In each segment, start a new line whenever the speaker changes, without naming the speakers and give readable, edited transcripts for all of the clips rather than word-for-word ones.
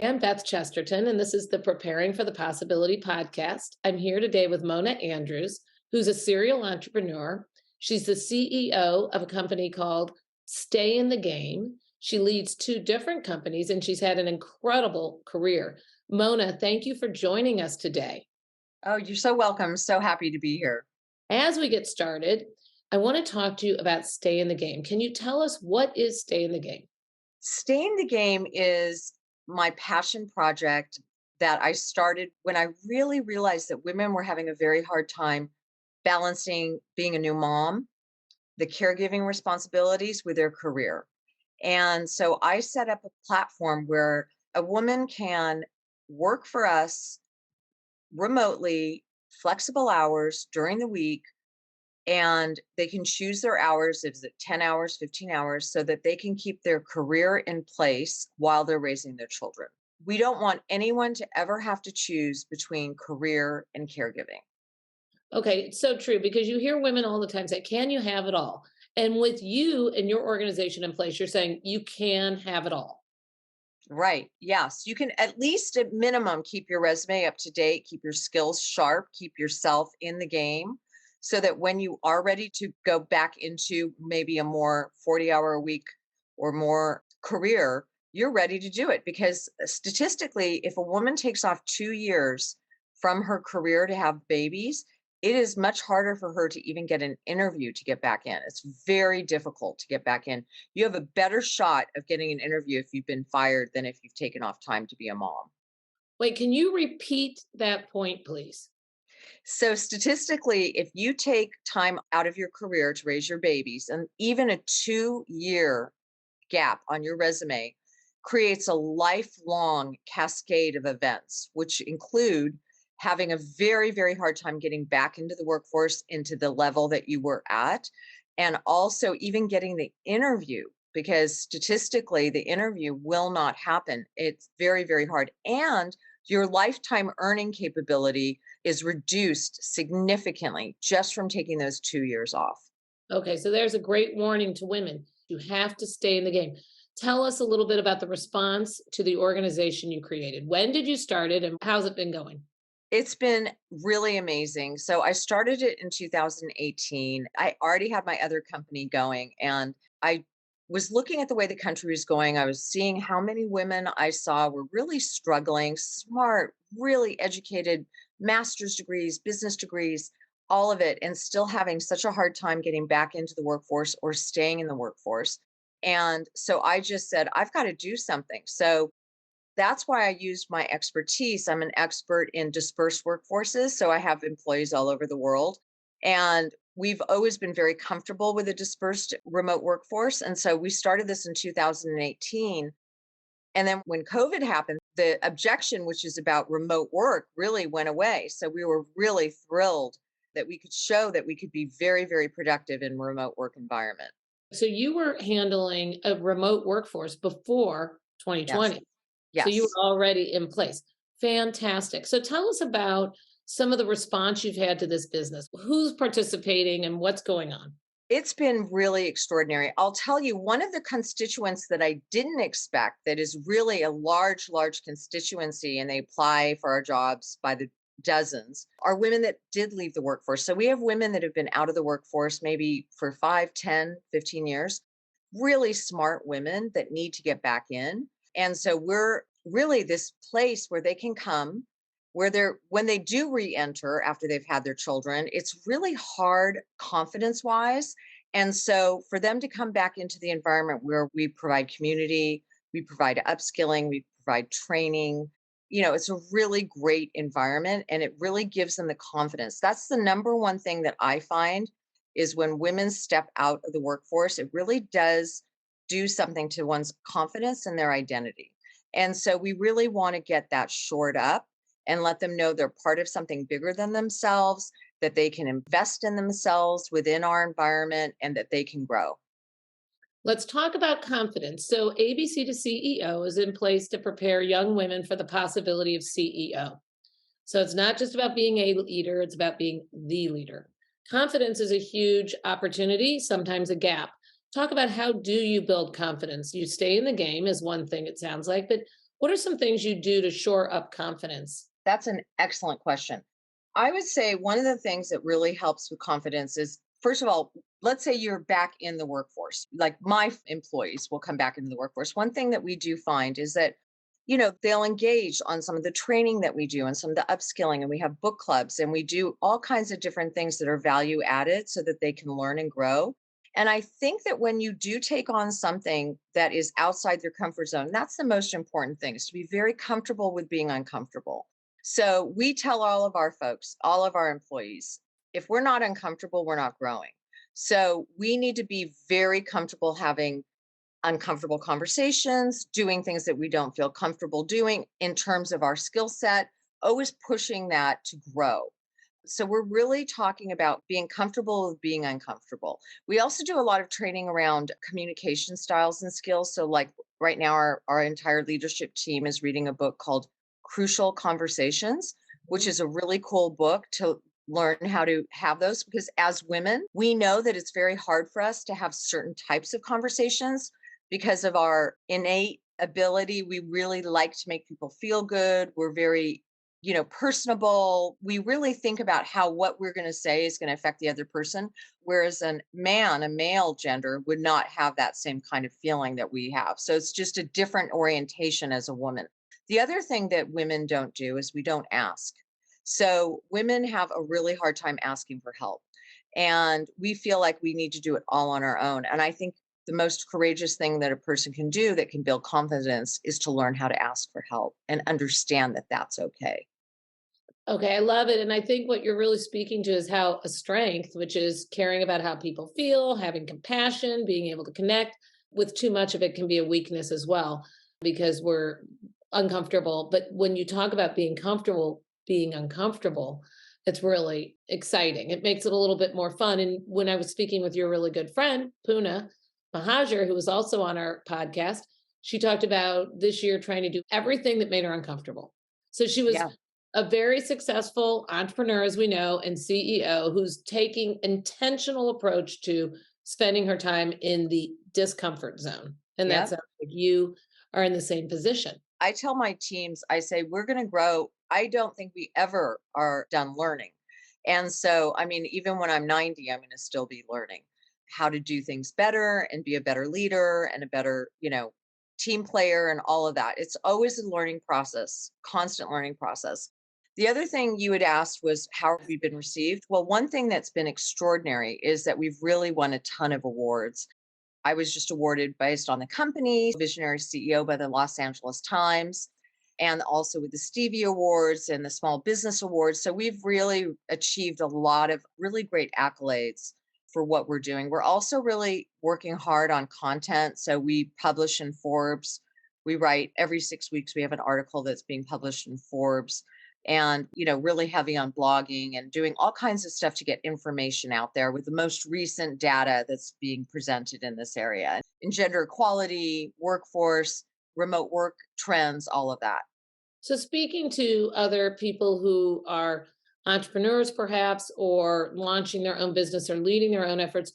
Hi, I'm Beth Chesterton, and this is the Preparing for the Possibility podcast. I'm here today with Mona Andrews, who's a serial entrepreneur. She's the CEO of a company called Stay in the Game. She leads two different companies, and she's had an incredible career. Mona, thank you for joining us today.
Oh, you're so welcome. So happy to be here.
As we get started, I want to talk to you about Stay in the Game. Can you tell us what is Stay in the Game?
Stay in the Game is my passion project that I started when I really realized that women were having a very hard time balancing being a new mom, the caregiving responsibilities with their career. And so I set up a platform where a woman can work for us remotely, flexible hours during the week, and they can choose their hours. Is it 10 hours, 15 hours, so that they can keep their career in place while they're raising their children. We don't want anyone to ever have to choose between career and caregiving.
Okay, it's so true because you hear women all the time say, "Can you have it all?" And with you and your organization in place, you're saying you can have it all.
Right. Yes. You can at least at minimum keep your resume up to date, keep your skills sharp, keep yourself in the game so that when you are ready to go back into maybe a more 40-hour a week or more career, you're ready to do it. Because statistically, if a woman takes off 2 years from her career to have babies, it is much harder for her to even get an interview to get back in. It's very difficult to get back in. You have a better shot of getting an interview if you've been fired than if you've taken off time to be a mom.
Wait, can you repeat that point, please?
So, statistically, if you take time out of your career to raise your babies, and even a 2 year gap on your resume creates a lifelong cascade of events, which include having a very, very hard time getting back into the workforce, into the level that you were at, and also even getting the interview, because statistically, the interview will not happen. It's very, very hard. And your lifetime earning capability is reduced significantly just from taking those 2 years off.
Okay, so there's a great warning to women. You have to stay in the game. Tell us a little bit about the response to the organization you created. When did you start it and how's it been going?
It's been really amazing. So I started it in 2018. I already had my other company going, and I was looking at the way the country was going. I was seeing how many women I saw were really struggling, smart, really educated, master's degrees, business degrees, all of it, and still having such a hard time getting back into the workforce or staying in the workforce. And so I just said, I've got to do something. So that's why I used my expertise. I'm an expert in dispersed workforces. So I have employees all over the world. And we've always been very comfortable with a dispersed remote workforce. And so we started this in 2018. And then when COVID happened, the objection, which is about remote work, really went away. So we were really thrilled that we could show that we could be very, very productive in a remote work environment.
So you were handling a remote workforce before
Yes.
2020. So you were
Yes.
already in place. Fantastic. So tell us about some of the response you've had to this business. Who's participating and what's going on?
It's been really extraordinary. I'll tell you, one of the constituents that I didn't expect that is really a large, large constituency, and they apply for our jobs by the dozens, are women that did leave the workforce. So we have women that have been out of the workforce maybe for 5, 10, 15 years, really smart women that need to get back in. And so we're really this place where they can come, where they're when they do re-enter after they've had their children, it's really hard confidence wise. And so for them to come back into the environment where we provide community, we provide upskilling, we provide training, it's a really great environment, and it really gives them the confidence. That's the number one thing that I find is when women step out of the workforce, it really does do something to one's confidence and their identity. And so we really want to get that shored up and let them know they're part of something bigger than themselves, that they can invest in themselves within our environment, and that they can grow.
Let's talk about confidence. So ABC to CEO is in place to prepare young women for the possibility of CEO. So it's not just about being a leader, it's about being the leader. Confidence is a huge opportunity, sometimes a gap. Talk about how do you build confidence? You stay in the game is one thing it sounds like, but What are some things you do to shore up confidence?
That's an excellent question. I would say one of the things that really helps with confidence is, first of all, let's say you're back in the workforce. Like employees will come back into the workforce. One thing that we do find is that, they'll engage on some of the training that we do and some of the upskilling, and we have book clubs and we do all kinds of different things that are value added so that they can learn and grow. And I think that when you do take on something that is outside their comfort zone, that's the most important thing, is to be very comfortable with being uncomfortable. So we tell all of our folks, all of our employees, if we're not uncomfortable, we're not growing. So we need to be very comfortable having uncomfortable conversations, doing things that we don't feel comfortable doing in terms of our skill set, always pushing that to grow. So we're really talking about being comfortable with being uncomfortable. We also do a lot of training around communication styles and skills. So like right now, our entire leadership team is reading a book called Crucial Conversations, which
Mhm.
is a really cool book to learn how to have those, because as women, we know that it's very hard for us to have certain types of conversations because of our innate ability. We really like to make people feel good. We're very, personable. We really think about how what we're going to say is going to affect the other person. Whereas a male gender, would not have that same kind of feeling that we have. So it's just a different orientation as a woman. The other thing that women don't do is we don't ask. So women have a really hard time asking for help. And we feel like we need to do it all on our own. And I think the most courageous thing that a person can do that can build confidence is to learn how to ask for help and understand that that's okay.
Okay, I love it. And I think what you're really speaking to is how a strength, which is caring about how people feel, having compassion, being able to connect, with too much of it can be a weakness as well because we're uncomfortable. But when you talk about being comfortable, being uncomfortable, it's really exciting. It makes it a little bit more fun. And when I was speaking with your really good friend, Puna Mahajer, who was also on our podcast, she talked about this year trying to do everything that made her uncomfortable. So she was
Yeah.
a very successful entrepreneur, as we know, and CEO who's taking intentional approach to spending her time in the discomfort zone. And that
Yeah.
sounds like you are in the same position.
I tell my teams, I say, we're going to grow. I don't think we ever are done learning. And so, I mean, even when I'm 90, I'm going to still be learning how to do things better and be a better leader and a better, team player and all of that. It's always a learning process, constant learning process. The other thing you had asked was, how have we been received? Well, one thing that's been extraordinary is that we've really won a ton of awards. I was just awarded, based on the company, Visionary CEO by the Los Angeles Times, and also with the Stevie Awards and the Small Business Awards. So we've really achieved a lot of really great accolades for what we're doing. We're also really working hard on content. So we publish in Forbes. We write every 6 weeks, we have an article that's being published in Forbes, and really heavy on blogging and doing all kinds of stuff to get information out there with the most recent data that's being presented in this area, in gender equality, workforce, remote work trends, all of that.
So, speaking to other people who are entrepreneurs, perhaps, or launching their own business or leading their own efforts,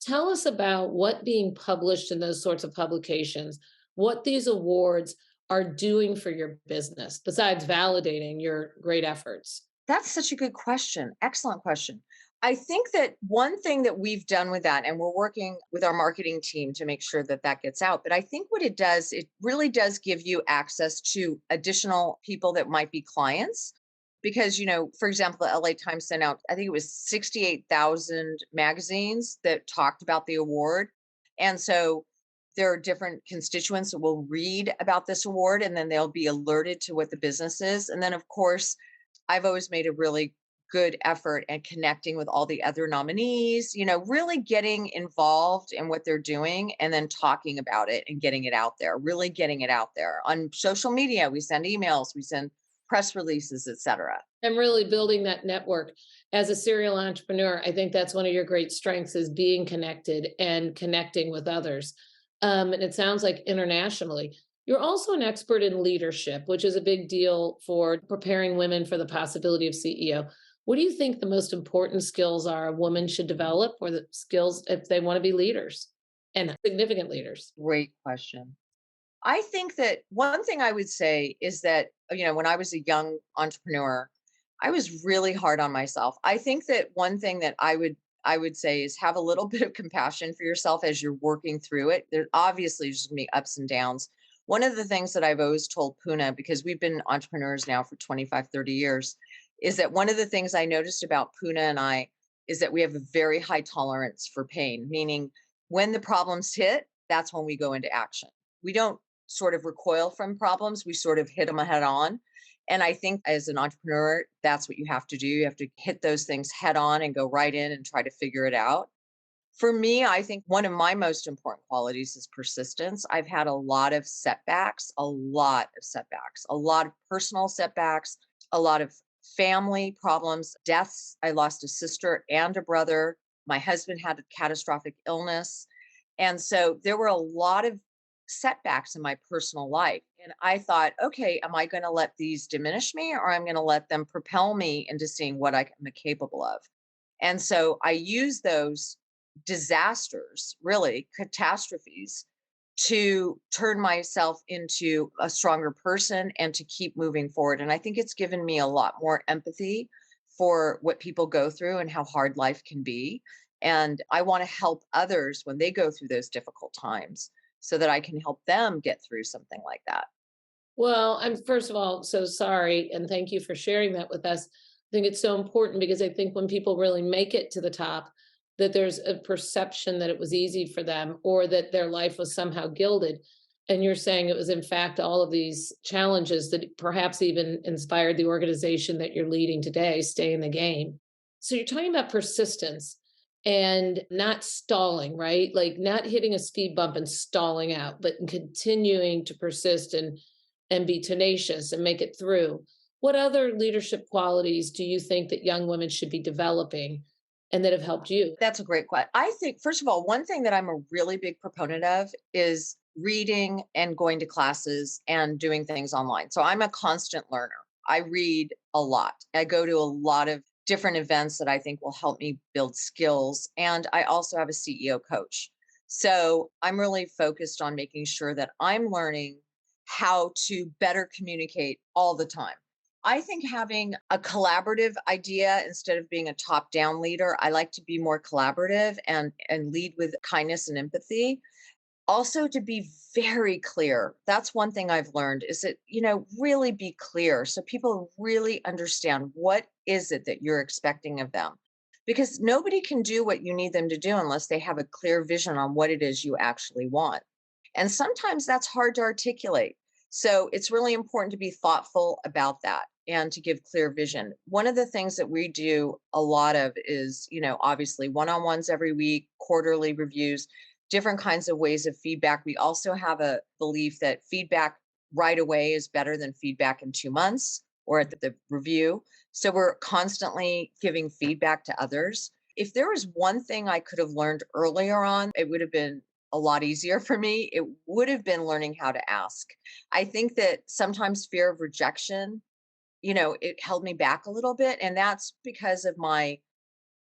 tell us about what being published in those sorts of publications, what these awards are doing for your business, besides validating your great efforts.
That's such a good question. Excellent question. I think that one thing that we've done with that, and we're working with our marketing team to make sure that that gets out, but I think what it does, it really does give you access to additional people that might be clients. Because, for example, the LA Times sent out, I think it was 68,000 magazines that talked about the award. And so there are different constituents that will read about this award, and then they'll be alerted to what the business is. And then, of course, I've always made a really good effort at connecting with all the other nominees, really getting involved in what they're doing and then talking about it and getting it out there, really getting it out there on social media. We send emails, we send press releases, etc.
And really building that network. As a serial entrepreneur, I think that's one of your great strengths is being connected and connecting with others. And it sounds like internationally. You're also an expert in leadership, which is a big deal for preparing women for the possibility of CEO. What do you think the most important skills are a woman should develop, or the skills if they want to be leaders and significant leaders?
Great question. I think that one thing I would say is that, when I was a young entrepreneur, I was really hard on myself. I think that one thing that I would say is have a little bit of compassion for yourself as you're working through it. There obviously there's going to be ups and downs. One of the things that I've always told Puna, because we've been entrepreneurs now for 25, 30 years, is that one of the things I noticed about Puna and I is that we have a very high tolerance for pain, meaning when the problems hit, that's when we go into action. We don't sort of recoil from problems, we sort of hit them head on. And I think as an entrepreneur, that's what you have to do. You have to hit those things head on and go right in and try to figure it out. For me, I think one of my most important qualities is persistence. I've had a lot of setbacks, a lot of personal setbacks, a lot of family problems, deaths. I lost a sister and a brother. My husband had a catastrophic illness. And so there were a lot of setbacks in my personal life. And I thought, okay, am I going to let these diminish me or I'm going to let them propel me into seeing what I am capable of? And so I use those disasters, really catastrophes, to turn myself into a stronger person and to keep moving forward. And I think it's given me a lot more empathy for what people go through and how hard life can be. And I want to help others when they go through those difficult times so that I can help them get through something like that.
Well, I'm first of all so sorry and thank you for sharing that with us. I think it's so important because I think when people really make it to the top, that there's a perception that it was easy for them or that their life was somehow gilded. And you're saying it was, in fact, all of these challenges that perhaps even inspired the organization that you're leading today, Stay in the Game. So you're talking about persistence and not stalling, right? Like not hitting a speed bump and stalling out, but continuing to persist and be tenacious and make it through. What other leadership qualities do you think that young women should be developing and that have helped you?
That's a great question. I think, first of all, one thing that I'm a really big proponent of is reading and going to classes and doing things online. So I'm a constant learner. I read a lot. I go to a lot of different events that I think will help me build skills. And I also have a CEO coach. So I'm really focused on making sure that I'm learning how to better communicate all the time. I think having a collaborative idea instead of being a top-down leader, I like to be more collaborative and lead with kindness and empathy. Also to be very clear. That's one thing I've learned is that, really be clear so people really understand what is it that you're expecting of them. Because nobody can do what you need them to do unless they have a clear vision on what it is you actually want. And sometimes that's hard to articulate. So it's really important to be thoughtful about that and to give clear vision. One of the things that we do a lot of is, obviously one on ones every week, quarterly reviews, different kinds of ways of feedback. We also have a belief that feedback right away is better than feedback in 2 months or at the review. So we're constantly giving feedback to others. If there was one thing I could have learned earlier on, it would have been a lot easier for me. It would have been learning how to ask. I think that sometimes fear of rejection, it held me back a little bit. And that's because of my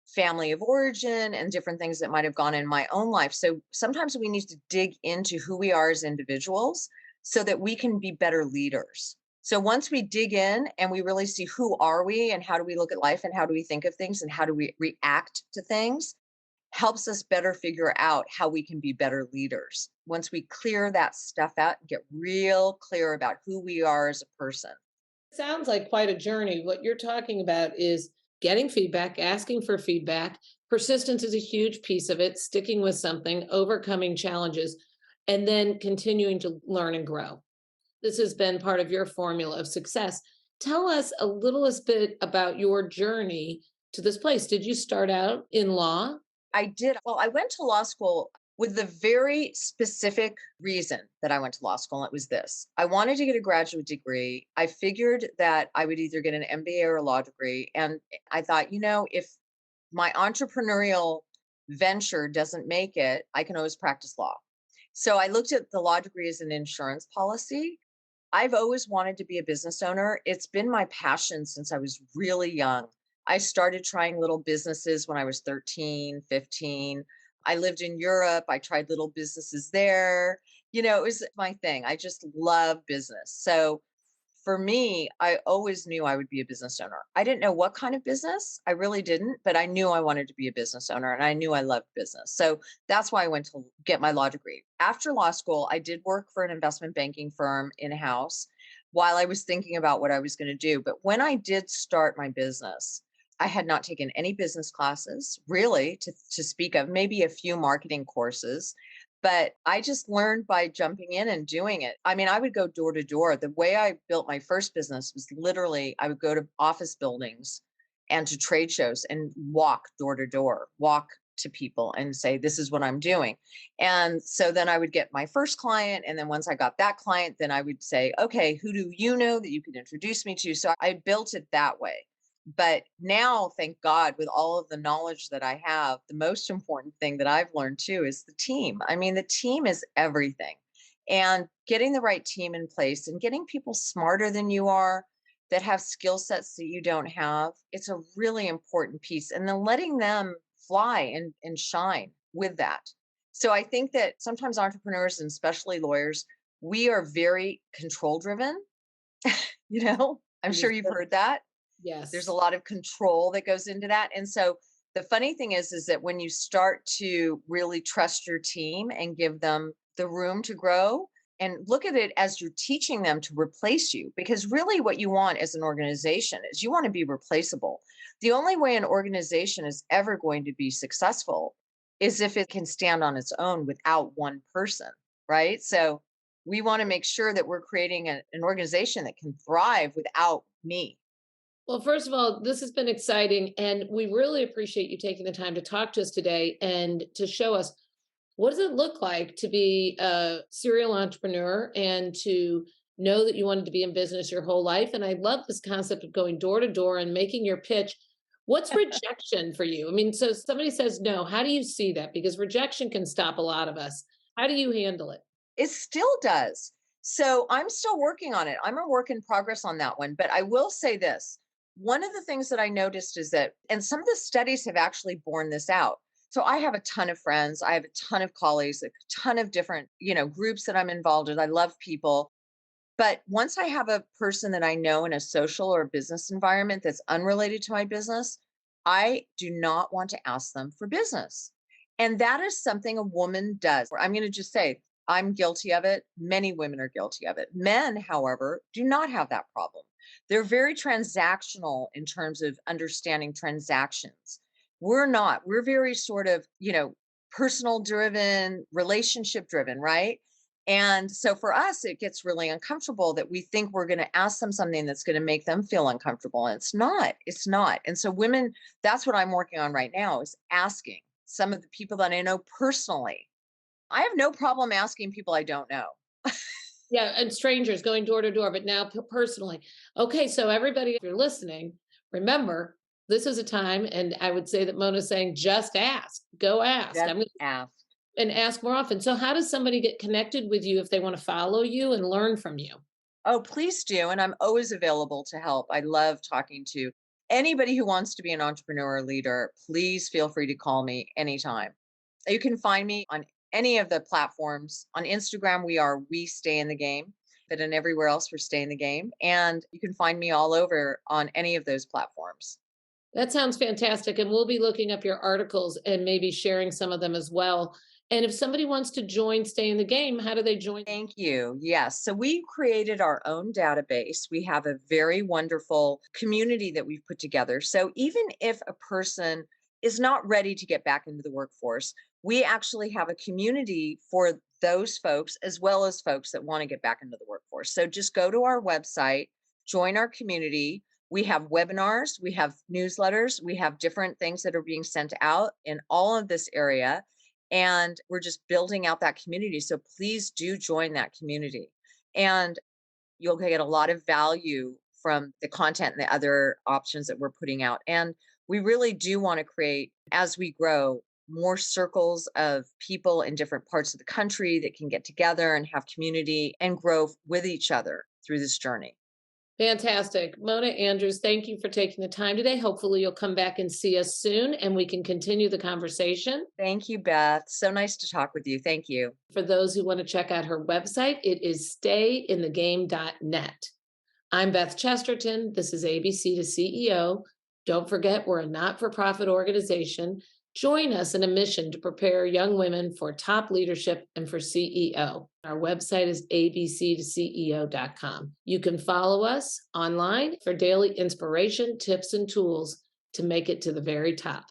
family of origin and different things that might have gone in my own life. So sometimes we need to dig into who we are as individuals so that we can be better leaders. So once we dig in and we really see who are we and how do we look at life and how do we think of things and how do we react to things, helps us better figure out how we can be better leaders. Once we clear that stuff out and get real clear about who we are as a person.
Sounds like quite a journey. What you're talking about is getting feedback, asking for feedback. Persistence is a huge piece of it, sticking with something, overcoming challenges, and then continuing to learn and grow. This has been part of your formula of success. Tell us a little bit about your journey to this place. Did you start out in law?
I did. Well, I went to law school with the very specific reason that I went to law school. And it was this: I wanted to get a graduate degree. I figured that I would either get an MBA or a law degree. And I thought, if my entrepreneurial venture doesn't make it, I can always practice law. So I looked at the law degree as an insurance policy. I've always wanted to be a business owner. It's been my passion since I was really young. I started trying little businesses when I was 13, 15. I lived in Europe. I tried little businesses there. It was my thing. I just love business. So for me, I always knew I would be a business owner. I didn't know what kind of business. I really didn't, but I knew I wanted to be a business owner and I knew I loved business. So that's why I went to get my law degree. After law school, I did work for an investment banking firm in house while I was thinking about what I was going to do. But when I did start my business, I had not taken any business classes really to speak of, maybe a few marketing courses, but I just learned by jumping in and doing it. I mean, I would go door to door. The way I built my first business was literally I would go to office buildings and to trade shows and walk door to door, walk to people and say, this is what I'm doing. And so then I would get my first client. And then once I got that client, then I would say, okay, who do you know that you could introduce me to? So I built it that way. But now, thank God, with all of the knowledge that I have, the most important thing that I've learned too is the team. I mean, the team is everything. And getting the right team in place and getting people smarter than you are that have skill sets that you don't have, it's a really important piece. And then letting them fly and shine with that. So I think that sometimes entrepreneurs and especially lawyers, we are very control driven, I'm sure you've heard that there's a
Yes.
lot of control that goes into that. And so the funny thing is that when you start to really trust your team and give them the room to grow and look at it as you're teaching them to replace you, because really what you want as an organization is you want to be replaceable. The only way an organization is ever going to be successful is if it can stand on its own without one person, right? So we want to make sure that we're creating an organization that can thrive without me.
Well, first of all, this has been exciting, and we really appreciate you taking the time to talk to us today and to show us what does it look like to be a serial entrepreneur and to know that you wanted to be in business your whole life. And I love this concept of going door to door and making your pitch. What's rejection for you? I mean, so somebody says no. How do you see that? Because rejection can stop a lot of us. How do you handle it?
It still does. So I'm still working on it. I'm a work in progress on that one. But I will say this, one of the things that I noticed is that, and some of the studies have actually borne this out. So I have a ton of friends, I have a ton of colleagues, a ton of different, groups that I'm involved in. I love people. But once I have a person that I know in a social or business environment that's unrelated to my business, I do not want to ask them for business. And that is something a woman does. I'm going to just say, I'm guilty of it. Many women are guilty of it. Men, however, do not have that problem. They're very transactional in terms of understanding transactions. We're not. We're very sort of, personal driven, relationship driven, right? And so for us, it gets really uncomfortable that we think we're going to ask them something that's going to make them feel uncomfortable. And it's not. It's not. And so women, that's what I'm working on right now is asking some of the people that I know personally. I have no problem asking people I don't know.
Yeah, and strangers going door to door, but now personally. Okay, so everybody, if you're listening, remember this is a time, and I would say that Mona's saying, just ask, go ask.
Just
I'm gonna,
ask.
and ask more often. So, how does somebody get connected with you if they want to follow you and learn from you?
Oh, please do. And I'm always available to help. I love talking to anybody who wants to be an entrepreneur or leader. Please feel free to call me anytime. You can find me on any of the platforms. On Instagram, We Stay in the Game, but in everywhere else, we're Stay in the Game. And you can find me all over on any of those platforms.
That sounds fantastic. And we'll be looking up your articles and maybe sharing some of them as well. And if somebody wants to join Stay in the Game, how do they join?
Thank you. Yes. So we created our own database. We have a very wonderful community that we've put together. So even if a person is not ready to get back into the workforce, we actually have a community for those folks as well as folks that want to get back into the workforce. So just go to our website, join our community. We have webinars, we have newsletters, we have different things that are being sent out in all of this area and we're just building out that community. So please do join that community. And you'll get a lot of value from the content and the other options that we're putting out. And we really do want to create, as we grow, more circles of people in different parts of the country that can get together and have community and grow with each other through this journey.
Fantastic. Mona Andrews, thank you for taking the time today. Hopefully, you'll come back and see us soon and we can continue the conversation.
Thank you, Beth. So nice to talk with you. Thank you.
For those who want to check out her website, it is stayinthegame.net. I'm Beth Chesterton. This is ABC to CEO. Don't forget, we're a not for profit organization. Join us in a mission to prepare young women for top leadership and for CEO. Our website is abctoceo.com. You can follow us online for daily inspiration, tips, and tools to make it to the very top.